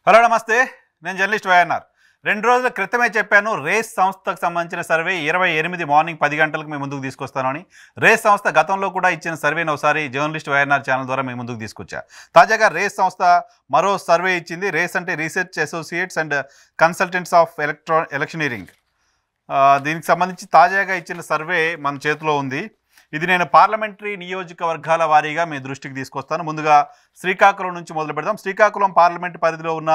Hello నమస్తే. నేను journalist YNR. 2 రోజుల క్రితమే చెప్పాను రేస్ సంస్థకు సంబంధించిన సర్వే 28 మార్నింగ్ 10 గంటలకు మీ ముందుకు తీసుకొస్తానని. రేస్ సంస్థ గతంలో కూడా ఇచ్చిన సర్వేని ఒకసారి జర్నలిస్ట్ వైఎన్ఆర్ ఛానల్ ద్వారా మీ ముందుకు తీసుకొచ్చా. తాజాగా రేస్ సంస్థ మరో సర్వే ఇచ్చింది. రేస్ అంటే research associates and consultants of electioneering. దీనికి సంబంధించి తాజాగా ఇచ్చిన సర్వే మన చేతిలో ఉంది. ఇది నేను పార్లమెంటరీ నియోజకవర్గాల వారీగా మీ దృష్టికి తీసుకొస్తాను. ముందుగా శ్రీకాకుళం నుంచి మొదలు పెడదాం. శ్రీకాకుళం పార్లమెంట్ పరిధిలో ఉన్న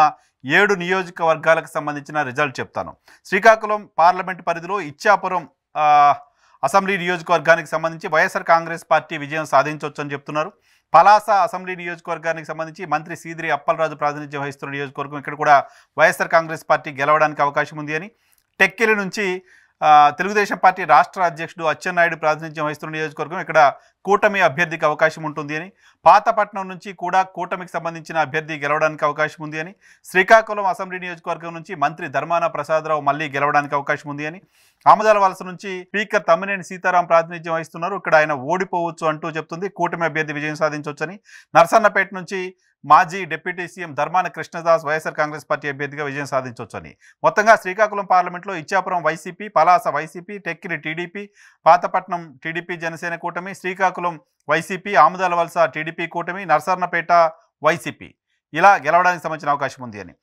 7 నియోజకవర్గాలకు సంబంధించిన రిజల్ట్ చెప్తాను. శ్రీకాకుళం పార్లమెంట్ పరిధిలో ఇచ్చాపురం అసెంబ్లీ నియోజకవర్గానికి సంబంధించి వైఎస్ఆర్ కాంగ్రెస్ పార్టీ విజయం సాధించవచ్చు అని చెప్తున్నారు. పలాస అసెంబ్లీ నియోజకవర్గానికి సంబంధించి మంత్రి సీదిరి అప్పలరాజు ప్రాతినిధ్యం వహిస్తున్న నియోజకవర్గం, ఇక్కడ కూడా వైఎస్ఆర్ కాంగ్రెస్ పార్టీ గెలవడానికి అవకాశం ఉంది అని. టెక్కిలి నుంచి తెలుగుదేశం పార్టీ రాష్ట్ర అధ్యక్షుడు అచ్చెన్నాయుడు ప్రాతినిధ్యం వహిస్తున్న నియోజకవర్గం, ఇక్కడ కూటమి అభ్యర్థికి అవకాశం ఉంటుంది అని. పాతపట్నం నుంచి కూడా కూటమికి సంబంధించిన అభ్యర్థి గెలవడానికి అవకాశం ఉంది అని. శ్రీకాకుళం అసెంబ్లీ నియోజకవర్గం నుంచి మంత్రి ధర్మాన ప్రసాదరావు మళ్ళీ గెలవడానికి అవకాశం ఉంది అని. ఆమదాల వలస నుంచి స్పీకర్ తమ్మినేని సీతారాం ప్రాతినిధ్యం వహిస్తున్నారు, ఇక్కడ ఆయన ఓడిపోవచ్చు అంటూ చెప్తుంది. కూటమి అభ్యర్థి విజయం సాధించవచ్చని. నర్సన్నపేట నుంచి మాజీ deputy CM Dharmana Krishnadas YSR Congress party అభ్యర్థిగా విజయం సాధించవచ్చని. మొత్తంగా శ్రీకాకుళం పార్లమెంట్లో Ichchapuram YCP, Palasa YCP, Tekkali TDP, Pathapatnam TDP Janasena కూటమి, శ్రీకాకుళం వైసీపీ, ఆముదాల వలస టీడీపీ కూటమి, నర్సన్నపేట వైసీపీ ఇలా గెలవడానికి సంబంధించిన అవకాశం ఉంది అని.